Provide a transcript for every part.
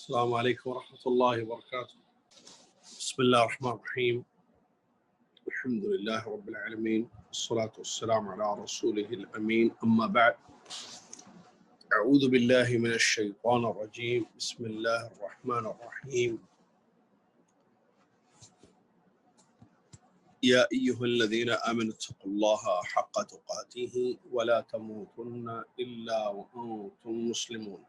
السلام عليكم ورحمة الله وبركاته. بسم الله الرحمن الرحيم. الحمد لله رب العالمين، والصلاة والسلام على رسوله الأمين. أما بعد، أعوذ بالله من الشيطان الرجيم. بسم الله الرحمن الرحيم. يا أيها الذين آمنوا اتقوا الله حق تقاته ولا تموتن إلا وأنتم مسلمون.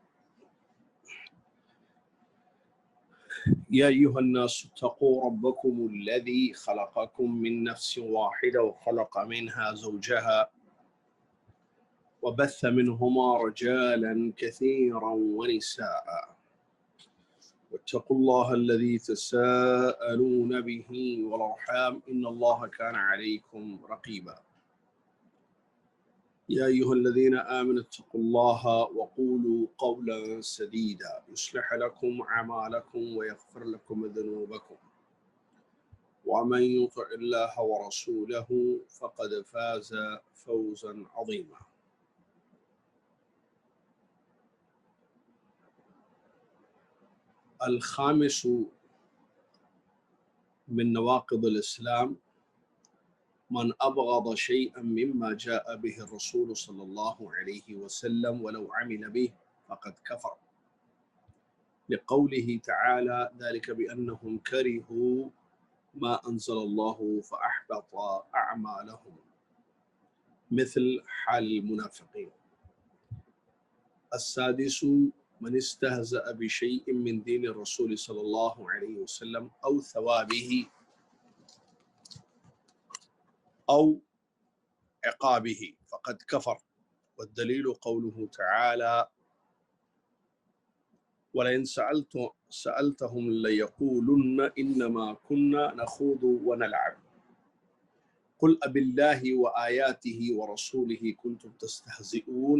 يا أيها الناس اتقوا ربكم الذي خلقكم من نفس واحدة وخلق منها زوجها وبث منهما رجالا كثيرا ونساء واتقوا الله الذي تساءلون به والأرحام إن الله كان عليكم رقيبا. يا أيها الذين آمنوا اتقوا الله وقولوا قولا سديدا يصلح لكم أعمالكم ويغفر لكم ذنوبكم ومن يطع الله ورسوله فقد فاز فوزا عظيما. الخامس من نواقض الإسلام من أبغض شيئا مما جاء به الرسول صلى الله عليه وسلم ولو عمل به فقد كفر، لقوله تعالى ذلك بأنهم كرهوا ما أنزل الله فأحبط أعمالهم، مثل حال المنافقين. السادس من استهزأ بشيء من دين الرسول صلى الله عليه وسلم أو ثوابه أو عقابه فقد كفر، والدليل قوله تعالى ولئن سألتهم ليقولن إنما كنا نخوض ونلعب قل أبالله وآياته ورسوله كنتم تستهزئون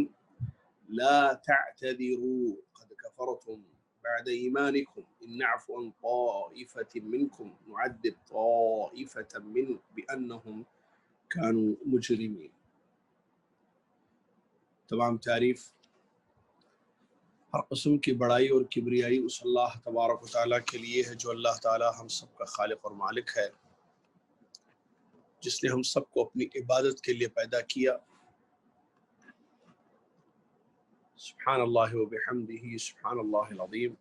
لا تعتذروا قد كفرتم بعد إيمانكم إن نعفو عن طائفة منكم نعذب طائفة بأنهم كانوا مجرمين. تمام تعریف ہر قسم کی بڑائی اور کبریائی اس اللہ تبارک و تعالیٰ کے لیے ہے جو اللہ تعالیٰ ہم سب کا خالق اور مالک ہے، جس نے ہم سب کو اپنی عبادت کے لیے پیدا کیا۔ سبحان اللہ و بحمدہ سبحان اللہ العظیم۔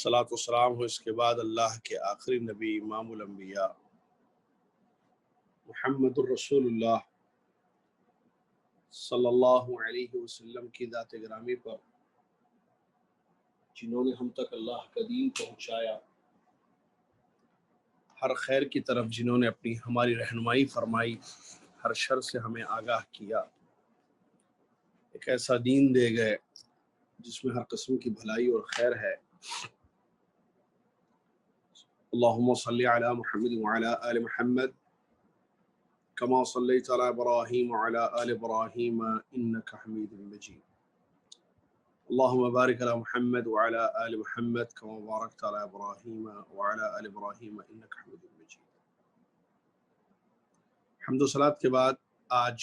صلاۃ و سلام ہو اس کے بعد اللہ کے آخری نبی امام الانبیاء محمد الرسول اللہ صلی اللہ علیہ وسلم کی ذات گرامی پر، جنہوں نے ہم تک اللہ کا دین پہنچایا، ہر خیر کی طرف جنہوں نے ہماری رہنمائی فرمائی، ہر شر سے ہمیں آگاہ کیا، ایک ایسا دین دے گئے جس میں ہر قسم کی بھلائی اور خیر ہے۔ اللہم صلی علی محمد وعلی آل محمد كما صليت على إبراهيم وعلى آل إبراهيم إنك حميد مجيد. اللهم بارك على محمد وعلى آل محمد كما باركت على إبراهيم وعلى آل إبراهيم إنك حميد مجيد. حمد و صلات کے بعد آج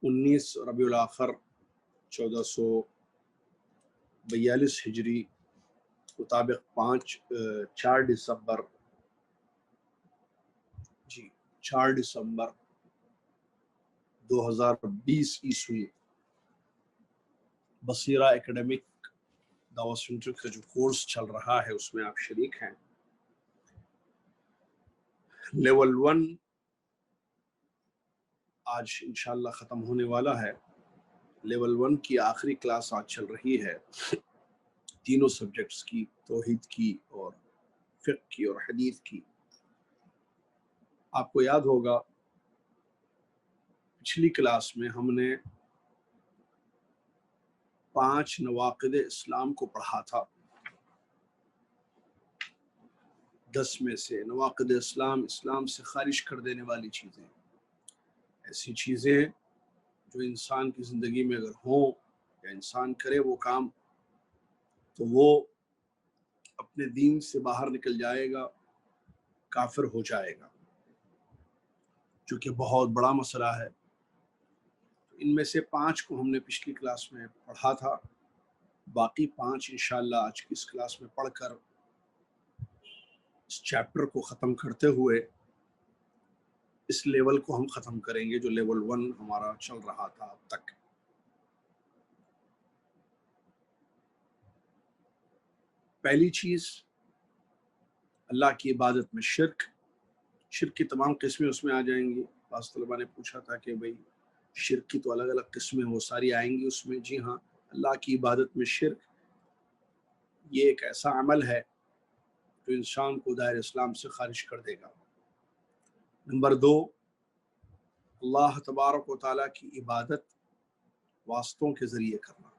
19 ربیع الاخر 1442 ہجری مطابق 4 دسمبر 2020 عیسوی بصیرہ ایکڈیمک دعوت سینٹر کا جو کورس چل رہا ہے اس میں آپ شریک ہیں۔ لیول 1 آج انشاءاللہ ختم ہونے والا ہے۔ لیول 1 کی آخری کلاس آج چل رہی ہے، تینوں سبجیکٹس کی، توحید کی اور فقہ کی اور حدیث کی۔ آپ کو یاد ہوگا پچھلی کلاس میں ہم نے 5 نواقض اسلام کو پڑھا تھا۔ 10 میں سے نواقض اسلام سے خارج کر دینے والی چیزیں، ایسی چیزیں جو انسان کی زندگی میں اگر ہوں یا انسان کرے وہ کام تو وہ اپنے دین سے باہر نکل جائے گا، کافر ہو جائے گا، جو کہ بہت بڑا مسئلہ ہے۔ ان میں سے 5 کو ہم نے پچھلی کلاس میں پڑھا تھا۔ باقی 5 انشاءاللہ آج کی اس کلاس میں پڑھ کر اس چیپٹر کو ختم کرتے ہوئے اس لیول کو ہم ختم کریں گے جو لیول 1 ہمارا چل رہا تھا اب تک۔ پہلی چیز اللہ کی عبادت میں شرک کی تمام قسمیں اس میں آ جائیں گی۔ بعض طلباء نے پوچھا تھا کہ بھئی شرک کی تو الگ الگ قسمیں وہ ساری آئیں گی اس میں۔ جی ہاں، اللہ کی عبادت میں شرک یہ ایک ایسا عمل ہے جو انسان کو دائرہ اسلام سے خارج کر دے گا۔ نمبر 2، اللہ تبارک و تعالیٰ کی عبادت واسطوں کے ذریعے کرنا،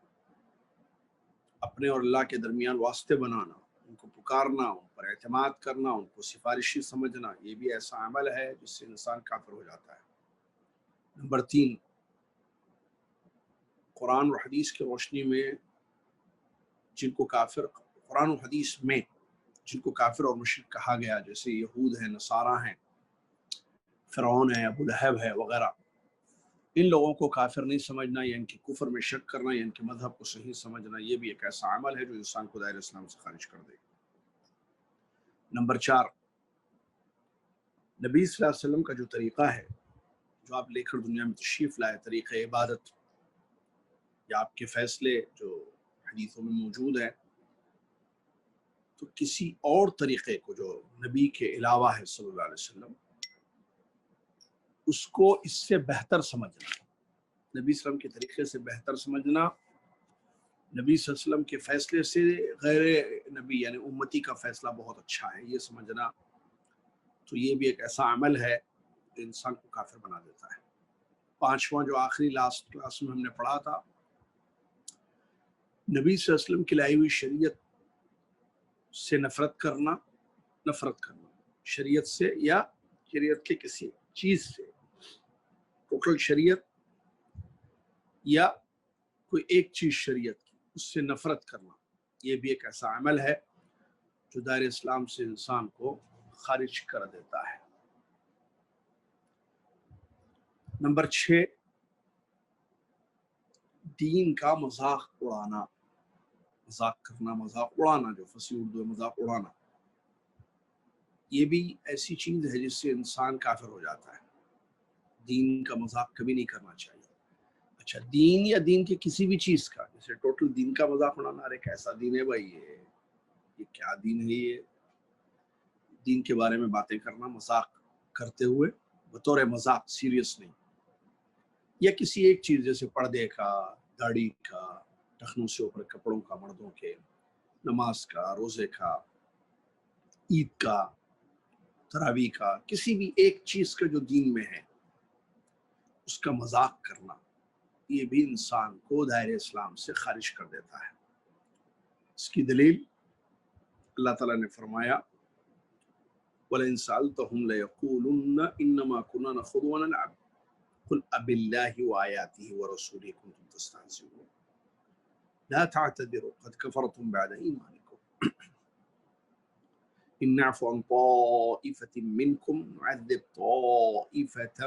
اپنے اور اللہ کے درمیان واسطے بنانا، ان کو پکارنا، ان پر اعتماد کرنا، ان کو سفارشی سمجھنا، یہ بھی ایسا عمل ہے جس سے انسان کافر ہو جاتا ہے۔ نمبر 3، قرآن و حدیث کی روشنی میں جن کو کافر، قرآن و حدیث میں جن کو کافر اور مشرک کہا گیا، جیسے یہود ہیں، نصارہ ہیں، فرعون ہے، ابو لہب ہے وغیرہ، ان لوگوں کو کافر نہیں سمجھنا یا ان کے کفر میں شک کرنا یا ان کے مذہب کو صحیح سمجھنا، یہ بھی ایک ایسا عمل ہے جو انسان کو دائرہ اسلام سے خارج کر دے گا۔ نمبر 4، نبی صلی اللہ علیہ وسلم کا جو طریقہ ہے جو آپ لے کر دنیا میں تشریف لائے، طریقہ عبادت یا آپ کے فیصلے جو حدیثوں میں موجود ہیں، تو کسی اور طریقے کو جو نبی کے علاوہ ہے صلی اللہ علیہ وسلم، اس کو اس سے بہتر سمجھنا، نبی صلی اللہ علیہ وسلم کے طریقے سے بہتر سمجھنا، نبی صلی اللہ علیہ وسلم کے فیصلے سے غیر نبی یعنی امتی کا فیصلہ بہت اچھا ہے یہ سمجھنا، تو یہ بھی ایک ایسا عمل ہے جو انسان کو کافر بنا دیتا ہے۔ 5واں جو آخری لاسٹ کلاس میں ہم نے پڑھا تھا، نبی صلی اللہ علیہ وسلم کی لائی ہوئی شریعت سے نفرت کرنا شریعت سے یا شریعت کے کسی چیز سے، ٹوٹل شریعت یا کوئی ایک چیز شریعت کی، اس سے نفرت کرنا، یہ بھی ایک ایسا عمل ہے جو دائرہ اسلام سے انسان کو خارج کر دیتا ہے۔ نمبر 6، دین کا مذاق اڑانا، مذاق کرنا، مذاق اڑانا، جو فصیح اردو ہے مذاق اڑانا، یہ بھی ایسی چیز ہے جس سے انسان کافر ہو جاتا ہے۔ دین کا مذاق کبھی نہیں کرنا چاہیے۔ اچھا، دین یا دین کی کسی بھی چیز کا، جیسے ٹوٹل دین کا مذاق اڑانا، ارے کیسا دین ہے بھائی، یہ کیا دین ہے، یہ دین کے بارے میں باتیں کرنا مذاق کرتے ہوئے بطور مذاق، سیریس نہیں، یا کسی ایک چیز جیسے پردے کا، داڑھی کا، ٹخنوں سے اوپر کپڑوں کا، مردوں کے، نماز کا، روزے کا، عید کا، تراویح کا، کسی بھی ایک چیز کا جو دین میں ہے اس کا مذاق کرنا، یہ بھی انسان کو دائرہ اسلام سے خارج کر دیتا ہے۔ اس کی دلیل اللہ تعالیٰ نے فرمایا وَلَئِن سَأَلْتَهُمْ لَيَقُولُنَّ إِنَّمَا كُنَّا نَخُوضُ وَنَلْعَبُ قُلْ أَبِاللَّهِ وَآيَاتِهِ وَرَسُولِهِ كُنتُمْ تَسْتَهْزِئُونَ لَا تَعْتَذِرُوا قَدْ كَفَرْتُمْ بَعْدَ إِيمَانِكُمْ إِنْ نَعْفُ عَنْ طَائِفَةٍ مِّنْكُمْ نُعَذِّبْ طَائِفَةً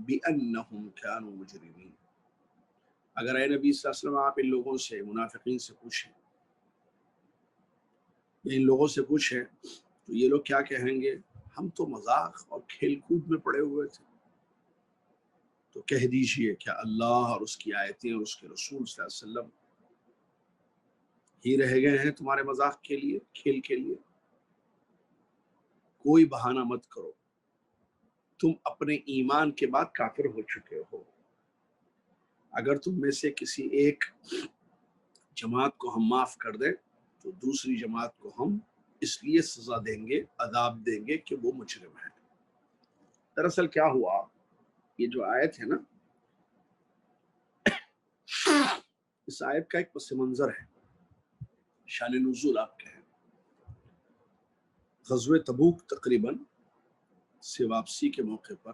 بِأَنَّهُمْ كَانُوا مُجْرِمِينَ۔ اگر اے نبی صلی اللہ علیہ وسلم آپ ان لوگوں سے، منافقین سے پوچھیں، ان لوگوں سے پوچھیں تو یہ لوگ کیا کہیں گے؟ ہم تو مذاق اور کھیل کود میں پڑے ہوئے تھے۔ تو کہہ دیجئے کیا اللہ اور اس کی آیتیں اور اس کے رسول صلی اللہ علیہ وسلم ہی رہ گئے ہیں تمہارے مذاق کے لیے، کھیل کے لیے؟ کوئی بہانہ مت کرو، تم اپنے ایمان کے بعد کافر ہو چکے ہو۔ اگر تم میں سے کسی ایک جماعت کو ہم معاف کر دیں تو دوسری جماعت کو ہم اس لیے سزا دیں گے، عذاب دیں گے کہ وہ مجرم ہے۔ دراصل کیا ہوا، یہ جو آیت ہے نا، اس آیت کا ایک پس منظر ہے، شان نزول آپ کہیں، غزوہ تبوک تقریباً سے واپسی کے موقع پر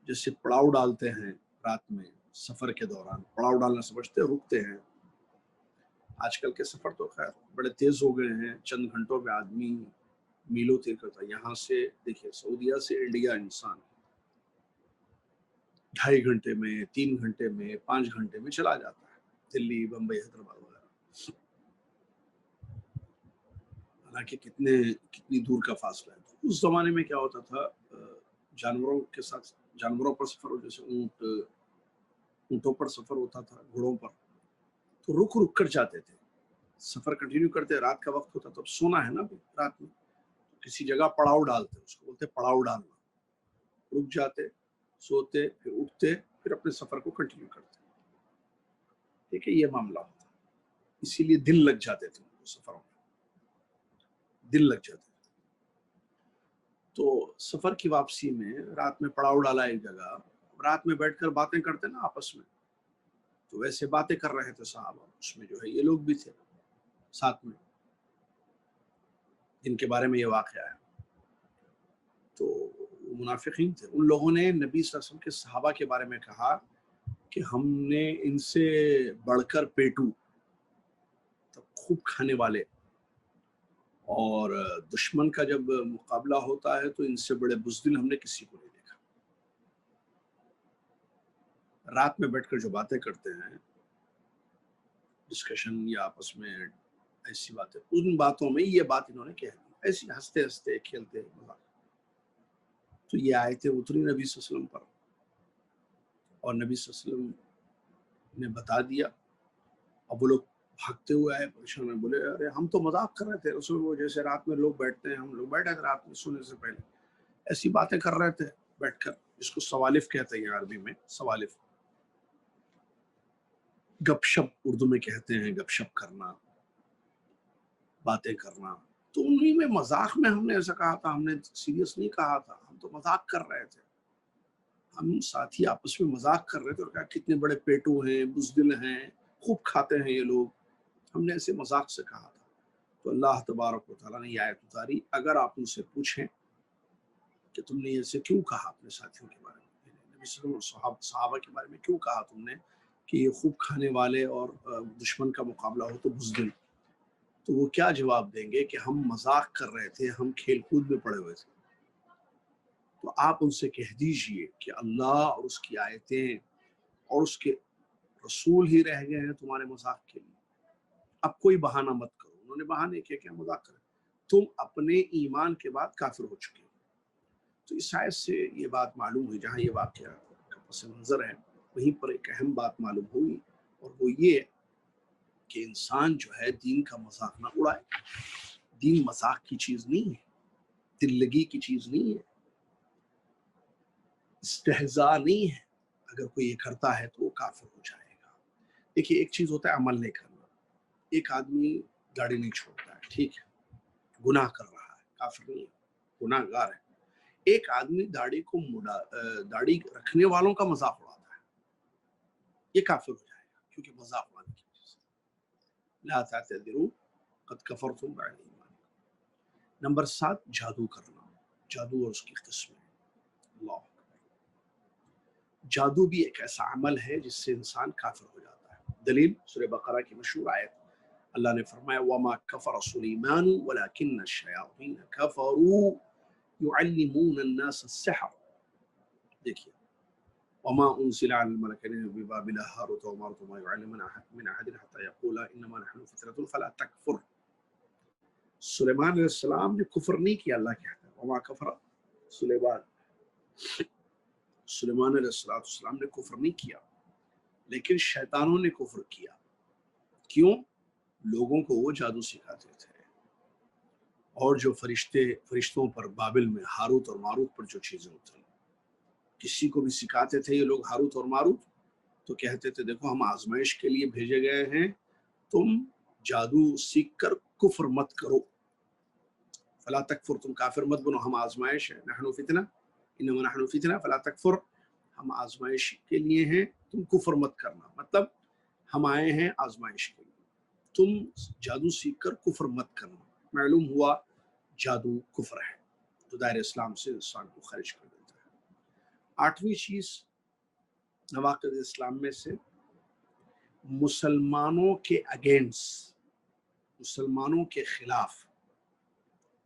جیسے پڑاؤ ڈالتے ہیں رات میں سفر کے دوران، پڑاؤ ڈالنا سمجھتے رکتے ہیں، آج کل کے سفر تو خیر بڑے تیز ہو گئے ہیں، چند گھنٹوں میں آدمی میلوں طے کرتا ہے۔ یہاں سے دیکھیے سعودیہ سے انڈیا انسان 2.5 گھنٹے میں، 3 گھنٹے میں، 5 گھنٹے میں چلا جاتا ہے۔ دلی، بمبئی، حیدرآباد وغیرہ، حالانکہ کتنی دور کا فاصلہ ہے. تو اس زمانے میں کیا ہوتا تھا، جانوروں کے ساتھ، جانوروں پر سفر ہو، جیسے اونٹوں پر سفر ہوتا تھا، گھوڑوں پر، تو رک رک کر جاتے تھے، سفر کنٹینیو کرتے. رات کا وقت ہوتا تو اب سونا ہے نا رات میں، کسی جگہ پڑاؤ ڈالتے، اس کو بولتے پڑاؤ ڈالنا. رک جاتے، سوتے، پھر اٹھتے، پھر اپنے سفر کو کنٹینیو کرتے. ٹھیک ہے، یہ معاملہ ہوتا. اسی لیے دن لگ جاتے تھے سفروں میں، دن لگ جاتے. تو سفر کی واپسی میں رات میں پڑاؤ ڈالا ایک جگہ، رات میں بیٹھ کر باتیں کرتے نا آپس میں، تو ویسے باتیں کر رہے تھے صحابہ. اس میں جو ہے یہ لوگ بھی تھے ساتھ میں جن کے بارے میں یہ واقعہ ہے. تو منافقین تھے. ان لوگوں نے نبی صلی اللہ علیہ وسلم کے صحابہ کے بارے میں کہا کہ ہم نے ان سے بڑھ کر پیٹو، خوب کھانے والے، اور دشمن کا جب مقابلہ ہوتا ہے تو ان سے بڑے بزدل ہم نے کسی کو نہیں دیکھا. رات میں بیٹھ کر جو باتیں کرتے ہیں، ڈسکشن یا آپس میں ایسی باتیں، ان باتوں میں یہ بات انہوں نے کہہ دی، ایسی ہنستے ہنستے کھیلتے. تو یہ آیتیں اتری نبی صلی اللہ علیہ وسلم پر، اور نبی صلی اللہ علیہ وسلم نے بتا دیا. اب وہ لوگ بھاگتے ہوئے آئے پریشان میں، بولے ارے ہم تو مذاق کر رہے تھے رسول، وہ جیسے رات میں لوگ بیٹھتے ہیں، ہم لوگ بیٹھے تھے رات میں سونے سے پہلے، ایسی باتیں کر رہے تھے بیٹھ کر. اس کو سوالف کہتے ہیں عربی میں، سوالف، گپ شپ اردو میں کہتے ہیں، گپ شپ کرنا، باتیں کرنا. تو انہی میں مذاق میں ہم نے ایسا کہا تھا، ہم نے سیریس نہیں کہا تھا، ہم تو مذاق کر رہے تھے. ہم ساتھی آپس میں مذاق کر رہے تھے اور کہا کتنے بڑے پیٹو ہیں، بزدل ہیں، خوب کھاتے ہیں یہ لوگ، ہم نے ایسے مذاق سے کہا تھا. تو اللہ تبارک و تعالیٰ نے یہ آیت اتاری، اگر آپ ان سے پوچھیں کہ تم نے ایسے کیوں کہا اپنے ساتھیوں کے بارے میں، نبی صلی اللہ علیہ وسلم صحابہ کے بارے میں کیوں کہا تم نے کہ یہ خوب کھانے والے اور دشمن کا مقابلہ ہو تو بزدل، تو وہ کیا جواب دیں گے کہ ہم مذاق کر رہے تھے، ہم کھیل کود میں پڑے ہوئے تھے. تو آپ ان سے کہہ دیجئے کہ اللہ اور اس کی آیتیں اور اس کے رسول ہی رہ گئے ہیں تمہارے مذاق کے لیے. اب کوئی بہانہ مت کرو. انہوں نے بہانے کیا کیا مذاق کرے، تم اپنے ایمان کے بعد کافر ہو چکے. تو اس آیت سے یہ بات معلوم ہوئی، جہاں یہ واقعہ کا پس منظر ہے وہیں پر ایک اہم بات معلوم ہوئی، اور وہ یہ کہ انسان جو ہے دین کا مذاق نہ اڑائے. دین مذاق کی چیز نہیں ہے، دل لگی کی چیز نہیں ہے، استہزاء نہیں ہے. اگر کوئی یہ کرتا ہے تو وہ کافر ہو جائے گا. دیکھیے ایک چیز ہوتا ہے عمل نہیں کرنا. ایک آدمی داڑھی نہیں چھوڑتا ہے، ٹھیک ہے، گناہ کر رہا ہے، کافر نہیں ہے، گناہ گار ہے. ایک آدمی داڑھی رکھنے والوں کا مذاق اڑاتا ہے، یہ کافر ہو جائے گا، کیونکہ مذاق اڑانے کی وجہ سے. لا تعتذروا قد کفرتم بعد ایمانکم. نمبر 7، جادو کرنا. جادو اور اس کی قسمیں. اللہ، جادو بھی ایک ایسا عمل ہے جس سے انسان کافر ہو جاتا ہے. دلیل سورہ بقرہ کی مشہور آیت، اللہ نے فرمایا وَمَا كَفَرَ سُلَيْمَانُ وَلَكِنَّ الشَّيَاطِينَ كَفَرُوا يُعَلِّمُونَ النَّاسَ السِّحْرَ. دیکھیے وَمَا أُنزِلَ عَلَى الْمَلَكَيْنِ بِبَابِلَ هَارُوتَ وَمَارُوتَ وَمَا يُعَلِّمُونَ مِنْ أَحَدٍ حَتَّى يَقُولَا إِنَّمَا نَحْنُ فِتْنَةٌ فَلَا تَكْفُرْ. سلیمان علیہ السلام نے کفر نہیں کیا. اللہ کہتا ہے وَمَا كَفَرَ سُلَيْمَانُ، سلیمان علیہ السلام نے کفر نہیں کیا، لیکن شیطانوں نے کفر کیا. کیوں؟ لوگوں کو وہ جادو سکھاتے تھے، اور جو فرشتوں پر بابل میں ہاروت اور ماروت پر جو چیزیں ہوتی ہیں، کسی کو بھی سکھاتے تھے یہ لوگ ہاروت اور ماروت، تو کہتے تھے دیکھو ہم آزمائش کے لیے بھیجے گئے ہیں، تم جادو سیکھ کر کفر مت کرو. فلا تکفر، تم کافر مت بنو، ہم آزمائش ہے. نحن فتنہ انما نحن فتنہ فلا تکفر، ہم آزمائش کے لیے ہیں، تم کفر مت کرنا. مطلب ہم آئے ہیں آزمائش کے لیے، تم جادو سیکھ کر کفر مت کرنا. معلوم ہوا جادو کفر ہے، تو دائر اسلام سے انسان کو خارج کر دیتا ہے. 8ویں چیز نواقض اسلام میں سے مسلمانوں کے اگینسٹ، مسلمانوں کے خلاف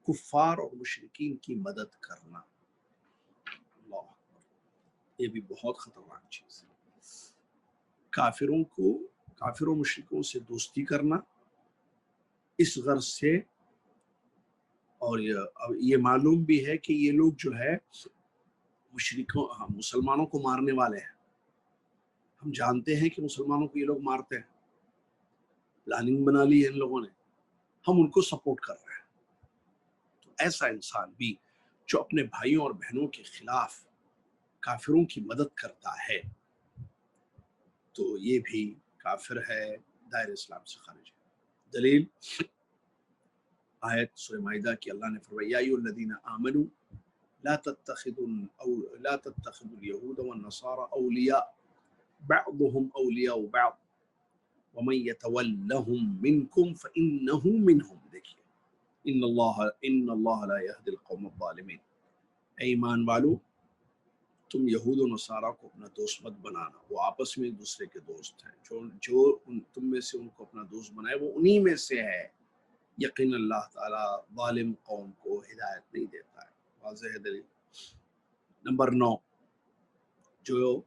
کفار اور مشرکین کی مدد کرنا. اللہ، یہ بھی بہت خطرناک چیز ہے. کافروں کو کافر و مشرکوں سے دوستی کرنا اس غرض سے، اور یہ معلوم بھی ہے کہ یہ لوگ جو ہے مشرکوں مسلمانوں کو مارنے والے ہیں، ہم جانتے ہیں کہ مسلمانوں کو یہ لوگ مارتے ہیں، پلاننگ بنا لی ہے ان لوگوں نے، ہم ان کو سپورٹ کر رہے ہیں۔ تو ایسا انسان بھی جو اپنے بھائیوں اور بہنوں کے خلاف کافروں کی مدد کرتا ہے تو یہ بھی کافر ہے، دائر اسلام سے خارج ہے۔ دلیل آیت سورہ مائدہ کی اللہ نے فرمایا یا ایھا الذین آمنوا لا تتخذوا اليهود والنصارى اولیاء بعضهم اولیاء بعض ومن يتولهم منكم فانه منهم۔ دیکھیے ان اللہ لا يهدي القوم الظالمین، اے ایمان والو تم یہود و نصارہ کو اپنا دوست مت بنانا، وہ آپس میں ایک دوسرے کے دوست ہیں، جو تم میں سے ان کو اپنا دوست بنائے وہ انہی میں سے ہے، یقین اللہ تعالیٰ ظالم قوم کو ہدایت نہیں دیتا ہے۔ واضح ہے دلیل۔ نمبر 9، جو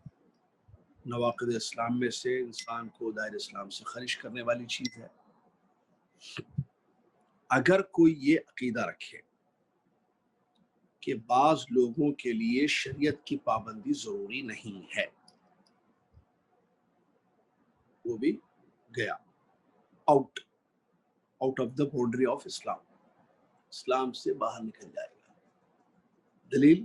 نواقض اسلام میں سے انسان کو دائر اسلام سے خارج کرنے والی چیز ہے، اگر کوئی یہ عقیدہ رکھے کہ بعض لوگوں کے لیے شریعت کی پابندی ضروری نہیں ہے، وہ بھی گیا out of the boundary of Islam, اسلام سے باہر نکل جائے گا۔ دلیل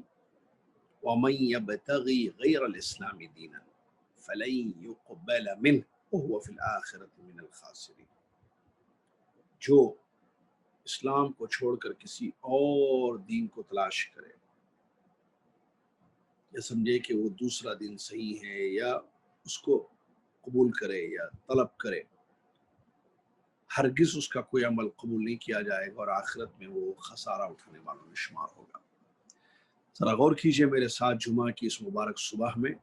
وَمَن يَبْتَغِي غَيْرَ الْإِسْلَامِ دِينًا فَلَن يُقْبَلَ مِنْهُ وَهُوَ فِي الْآخِرَةِ مِنَ الْخَاسِرِينَ، جو اسلام کو چھوڑ کر کسی اور دین کو تلاش کرے یا سمجھے کہ وہ دوسرا دین صحیح ہے یا اس کو قبول کرے یا طلب کرے، ہرگز اس کا کوئی عمل قبول نہیں کیا جائے گا اور آخرت میں وہ خسارہ اٹھانے والوں میں شمار ہوگا۔ ذرا غور کیجئے میرے ساتھ جمعہ کی اس مبارک صبح میں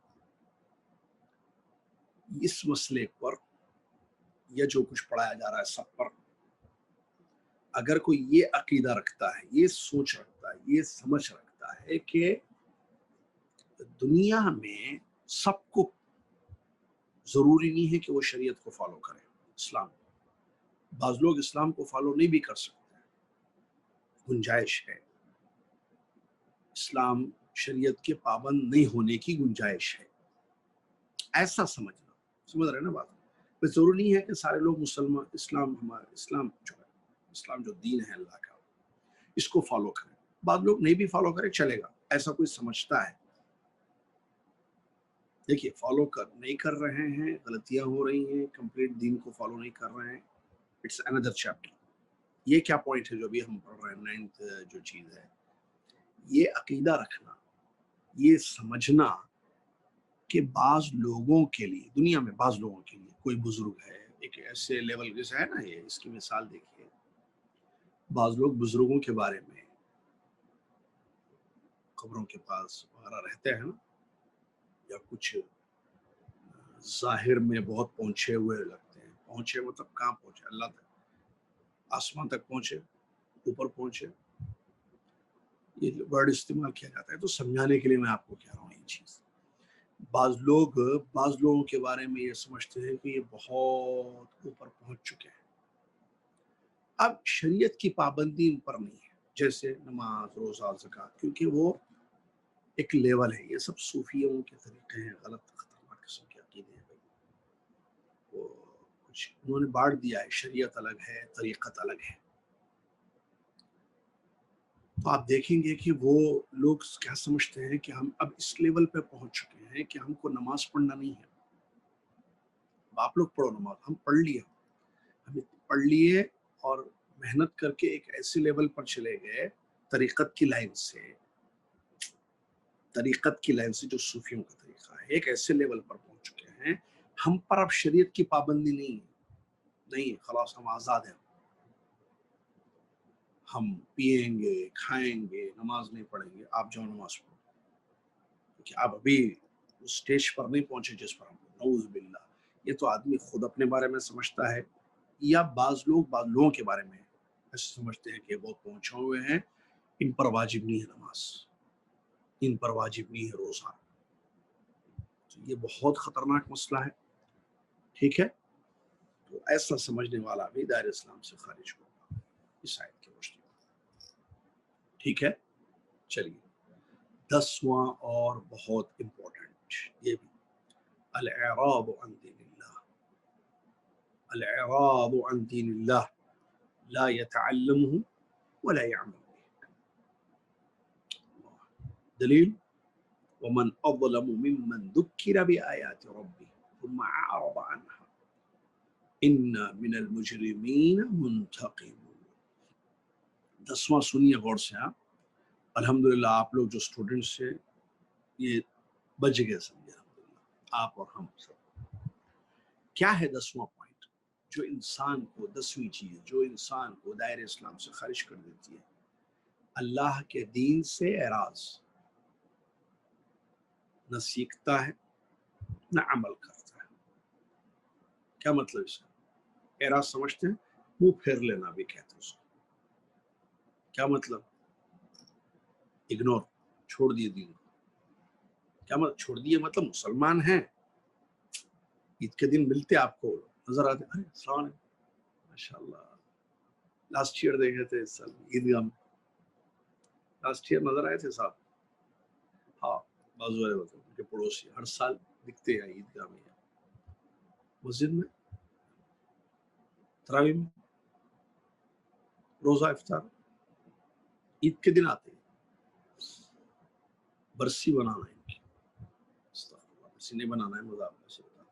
اس مسئلے پر یا جو کچھ پڑھایا جا رہا ہے سب پر، اگر کوئی یہ عقیدہ رکھتا ہے، یہ سوچ رکھتا ہے، یہ سمجھ رکھتا ہے کہ دنیا میں سب کو ضروری نہیں ہے کہ وہ شریعت کو فالو کرے، اسلام، بعض لوگ اسلام کو فالو نہیں بھی کر سکتے ہیں، گنجائش ہے، اسلام شریعت کے پابند نہیں ہونے کی گنجائش ہے، ایسا سمجھ رہے نا بات؟ بس ضروری نہیں ہے کہ سارے لوگ مسلمان اسلام جو دین ہے اللہ کا اس کو فالو کریں، بعض لوگ نہیں بھی فالو کرے چلے گا، ایسا کوئی سمجھتا ہے؟ دیکھیے فالو نہیں کر رہے ہیں، غلطیاں ہو رہی ہیں، کمپلیٹ دین کو فالو نہیں کر رہے ہیں، اٹس اندر چیپٹر۔ یہ کیا پوائنٹ ہے جو ابھی ہم پڑھ رہے ہیں، 9th جو چیز ہے، یہ عقیدہ رکھنا، یہ سمجھنا کہ بعض لوگوں کے لیے، دنیا میں بعض لوگوں کے لیے کوئی بزرگ ہے، ایک ایسے لیول جیسے ہے نا، یہ اس کی مثال دیکھیے، بعض لوگ بزرگوں کے بارے میں قبروں کے پاس وغیرہ رہتے ہیں نا، یا کچھ ظاہر میں بہت پہنچے ہوئے لگتے ہیں، پہنچے مطلب کہاں پہنچے؟ اللہ تک، آسمان تک پہنچے، اوپر پہنچے، یہ ورڈ استعمال کیا جاتا ہے تو سمجھانے کے لیے میں آپ کو کہہ رہا ہوں یہ چیز۔ بعض لوگوں کے بارے میں یہ سمجھتے ہیں کہ یہ بہت اوپر پہنچ چکے ہیں، اب شریعت کی پابندی ان پر نہیں ہے، جیسے نماز، روزہ، زکوٰۃ، کیونکہ وہ ایک لیول ہے، یہ سب صوفیوں کے طریقے ہیں، غلط خطرناک قسم کے عقیدے ہیں، وہ کچھ انہوں نے بانٹ دیا ہے، شریعت الگ ہے، طریقت الگ ہے۔ تو آپ دیکھیں گے کہ وہ لوگ کیا سمجھتے ہیں کہ ہم اب اس لیول پہ پہنچ چکے ہیں کہ ہم کو نماز پڑھنا نہیں ہے، آپ لوگ پڑھو نماز، ہم پڑھ لیے اور محنت کر کے ایک ایسے لیول پر چلے گئے طریقت کی لائن سے جو صوفیوں کا طریقہ ہے، ایک ایسے لیول پر پہنچ چکے ہیں، ہم پر اب شریعت کی پابندی نہیں، خلاص ہم آزاد ہیں، ہم پیئیں گے، کھائیں گے، نماز نہیں پڑھیں گے، آپ جاؤ نماز پڑھو، کیونکہ آپ ابھی اس سٹیج پر نہیں پہنچے جس پر ہم، نعوذ باللہ۔ یہ تو آدمی خود اپنے بارے میں سمجھتا ہے، یا بعض لوگوں کے بارے میں ایسے سمجھتے ہیں کہ بہت پہنچے ہوئے ہیں، ان پر واجب نہیں ہے نماز، ان پر واجب نہیں ہے روزہ۔ تو یہ بہت خطرناک مسئلہ ہے، ٹھیک ہے؟ ایسا سمجھنے والا بھی دائرہ اسلام سے خارج ہوگا اس آیت کی روشنی میں. ٹھیک ہے، چلیے 10واں اور بہت امپورٹنٹ یہ بھی، الاعراض عن دین اللہ. الاعراض عن دین اللہ لا يتعلمه ولا يعمل به. دلیل، ومن اظلم ممن ذکر بآیات ربه ثم اعرض عنها انا من المجرمین منتقمون. 10واں سنیے غور سے. آپ الحمدللہ آپ لوگ جو اسٹوڈنٹس ہیں یہ بچ گئے سمجھے، الحمدللہ آپ اور ہم سب. کیا ہے 10واں پوائنٹ جو انسان کو، 10ویں چیز جو انسان کو دائرہ اسلام سے خارج کر دیتی ہے؟ اللہ کے دین سے اعراض، نہ سیکھتا ہے نہ عمل کرتا ہے. کیا مطلب اس کا؟ اعراض سمجھتے ہیں، منہ پھیر لینا بھی کہتے ہیں اس کو. کیا مطلب؟ اگنور، چھوڑ دیے دین کو. کیا مطلب چھوڑ دیے؟ مطلب مسلمان ہیں، عید کے دن ملتے آپ کو نظر آتے، ارے السلام علیکم ماشاءاللہ، لاسٹ ایئر دیکھے تھے اس سال عیدگاہ میں، لاسٹ ایئر نظر آئے تھے صاحب. ہاں بازو والے ہوتے ان کے پڑوسی ہر سال دکھتے ہیں عیدگاہ میں، مسجد میں، تراویح میں، روزہ افطار، عید کے دن آتے ہیں. برسی بنانا ہے ان کی، برسی نہیں بنانا ہے، مذاق میں سے بتا،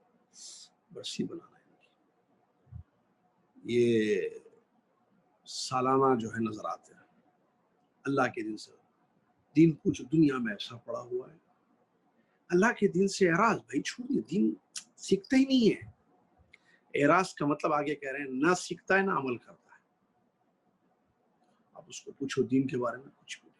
برسی بنانا ہے ان کی. یہ سالانہ جو ہے نظر آتے ہیں اللہ کے دن سے. دین پوچھو، دنیا میں ایسا پڑا ہوا ہے. اللہ کے دین سے اعراض، بھائی چھوڑیے، دین سیکھتا ہی نہیں ہے. اعراض کا مطلب آگے کہہ رہے ہیں نہ سیکھتا ہے نہ عمل کرتا ہے. آپ اس کو پوچھو دین کے بارے میں، کچھ بھی نہیں.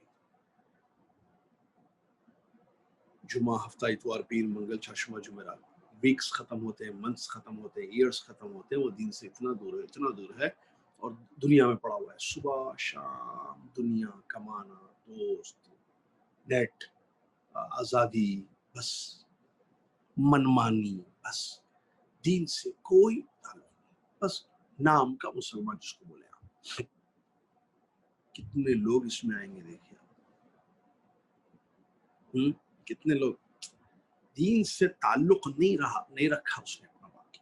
جمعہ، ہفتہ، اتوار، پیر، منگل، چاشمہ، جمعرات، ویکس ختم ہوتے ہیں، منتھس ختم ہوتے ہیں، ایئرس ختم ہوتے ہیں، وہ دین سے اتنا دور ہے، اتنا دور ہے، اور دنیا میں پڑا ہوا ہے. صبح شام دنیا، کمانا، دوست، نیٹ، آزادی، بس منمانی، بس دین سے کوئی تعلق نہیں، بس نام کا مسلمان جس کو بولے آپ. کتنے لوگ اس میں آئیں گے دیکھیے آپ، کتنے لوگ دین سے تعلق نہیں رکھا اس نے اپنا. باقی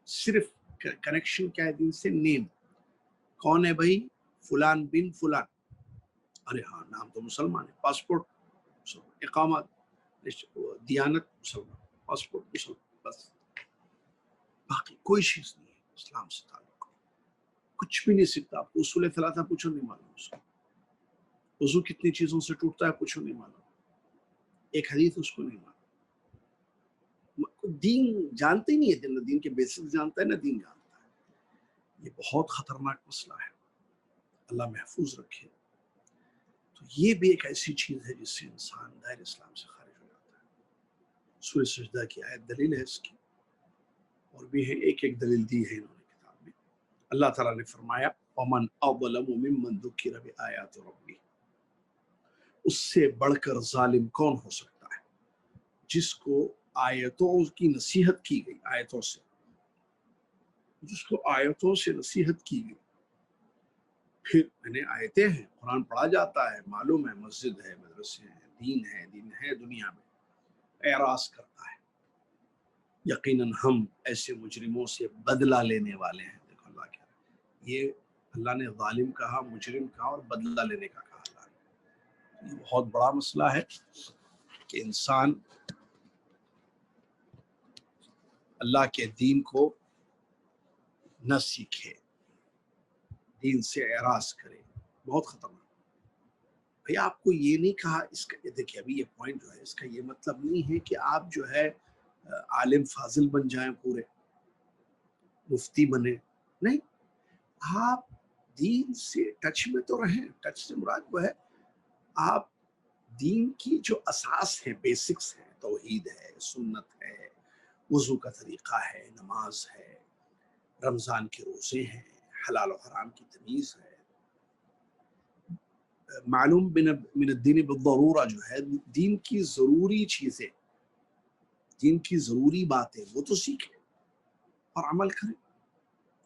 صرف کنیکشن کیا ہے دین سے؟ نیم. کون ہے بھائی؟ فلان بن فلان. ارے ہاں نام تو مسلمان ہے، پاسپورٹ مسلمان، اقامت، دیانت مسلمان، پاسپورٹ مسلمان، بس باقی کوئی چیز نہیں ہے اسلام سے تعلق. کچھ بھی نہیں سیکھتا. آپ کو اصول ثلاثہ پوچھو، نہیں معلوم اس کو. وضو کتنی چیزوں سے ٹوٹتا ہے پوچھو، نہیں معلوم. ایک حدیث اس کو نہیں معلوم. دین جانتے ہی نہیں ہے، نہ دین کے بیسک جانتا ہے نہ دین جانتا ہے. یہ بہت خطرناک مسئلہ ہے، اللہ محفوظ رکھے. تو یہ بھی ایک ایسی چیز ہے جس سے انسان دائرہ اسلام سے خارج ہو جاتا ہے. سورہ سجدہ کی آیت دلیل ہے اس کی، اور بھی ہے، ایک ایک دلیل دی ہے انہوں نے کتاب میں. اللہ تعالیٰ نے فرمایا وَمَنْ أَظْلَمُ مِمَّنْ ذُكِّرَ بِآيَاتِ رَبِّهِ. اس سے بڑھ کر ظالم کون ہو سکتا ہے جس کو آیتوں کی نصیحت کی گئی، آیتوں سے، جس کو آیتوں سے نصیحت کی گئی. پھر یعنی آیتیں ہیں، قرآن پڑھا جاتا ہے، معلوم ہے، مسجد ہے، مدرسے ہیں، دین ہے دنیا میں، اعراض کرتا ہے. یقیناً ہم ایسے مجرموں سے بدلہ لینے والے ہیں. دیکھو اللہ کیا ہے، یہ اللہ نے ظالم کہا، مجرم کہا، اور بدلہ لینے کا کہا. اللہ نے، یہ بہت بڑا مسئلہ ہے کہ انسان اللہ کے دین کو نہ سیکھے، دین سے اعراض کرے. بہت خطرناک. بھئی آپ کو یہ نہیں کہا، اس کا دیکھیں ابھی یہ پوائنٹ جو ہے، اس کا یہ مطلب نہیں ہے کہ آپ جو ہے عالم فاضل بن جائیں، پورے مفتی بنے. نہیں، آپ دین سے ٹچ میں تو رہیں. ٹچ سے مراد وہ ہے آپ دین کی جو اساس ہے، بیسکس ہیں، توحید ہے، سنت ہے، وضو کا طریقہ ہے، نماز ہے، رمضان کے روزے ہیں، حلال و حرام کی تمیز ہے، معلوم من الدین بالضرورہ جو ہے، دین کی ضروری چیزیں، دین کی ضروری باتیں وہ تو سیکھیں اور عمل کریں.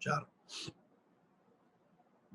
4,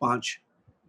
5,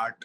8,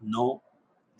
9,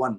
1